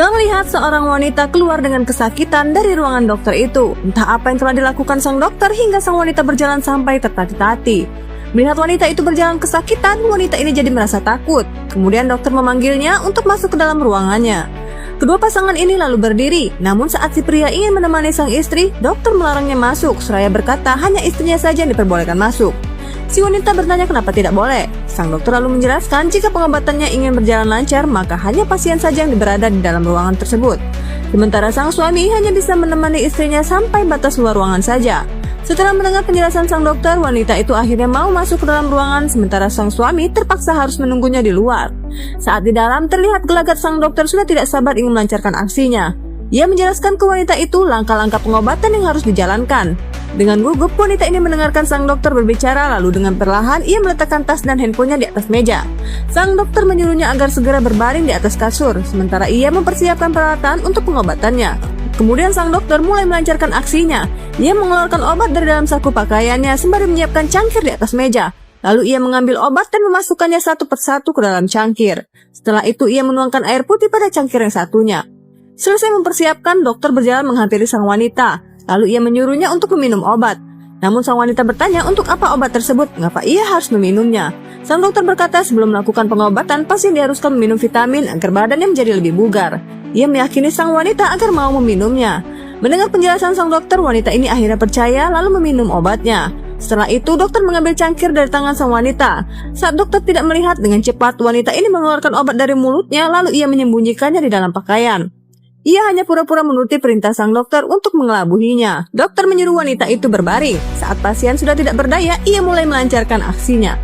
Terlihat seorang wanita keluar dengan kesakitan dari ruangan dokter itu. Entah apa yang telah dilakukan sang dokter hingga sang wanita berjalan sampai tertati-tati. Melihat wanita itu berjalan kesakitan, wanita ini jadi merasa takut. Kemudian dokter memanggilnya untuk masuk ke dalam ruangannya. Kedua pasangan ini lalu berdiri, namun saat si pria ingin menemani sang istri, dokter melarangnya masuk, seraya berkata hanya istrinya saja yang diperbolehkan masuk. Si wanita bertanya kenapa tidak boleh. Sang dokter lalu menjelaskan jika pengobatannya ingin berjalan lancar, maka hanya pasien saja yang berada di dalam ruangan tersebut. Sementara sang suami hanya bisa menemani istrinya sampai batas luar ruangan saja. Setelah mendengar penjelasan sang dokter, wanita itu akhirnya mau masuk ke dalam ruangan, sementara sang suami terpaksa harus menunggunya di luar. Saat di dalam, terlihat gelagat sang dokter sudah tidak sabar ingin melancarkan aksinya. Ia menjelaskan ke wanita itu langkah-langkah pengobatan yang harus dijalankan. Dengan gugup, wanita ini mendengarkan sang dokter berbicara, lalu dengan perlahan ia meletakkan tas dan handphonenya di atas meja. Sang dokter menyuruhnya agar segera berbaring di atas kasur, sementara ia mempersiapkan peralatan untuk pengobatannya. Kemudian sang dokter mulai melancarkan aksinya. Ia mengeluarkan obat dari dalam saku pakaiannya sembari menyiapkan cangkir di atas meja. Lalu ia mengambil obat dan memasukkannya satu persatu ke dalam cangkir. Setelah itu ia menuangkan air putih pada cangkir yang satunya. Selesai mempersiapkan, dokter berjalan menghampiri sang wanita. Lalu ia menyuruhnya untuk meminum obat. Namun sang wanita bertanya untuk apa obat tersebut, mengapa ia harus meminumnya. Sang dokter berkata sebelum melakukan pengobatan, pasien diharuskan meminum vitamin agar badannya menjadi lebih bugar. Ia meyakini sang wanita agar mau meminumnya. Mendengar penjelasan sang dokter, wanita ini akhirnya percaya lalu meminum obatnya. Setelah itu, dokter mengambil cangkir dari tangan sang wanita. Saat dokter tidak melihat, dengan cepat wanita ini mengeluarkan obat dari mulutnya, lalu ia menyembunyikannya di dalam pakaian. Ia hanya pura-pura menuruti perintah sang dokter untuk mengelabuhinya. Dokter menyuruh wanita itu berbaring. Saat pasien sudah tidak berdaya, ia mulai melancarkan aksinya.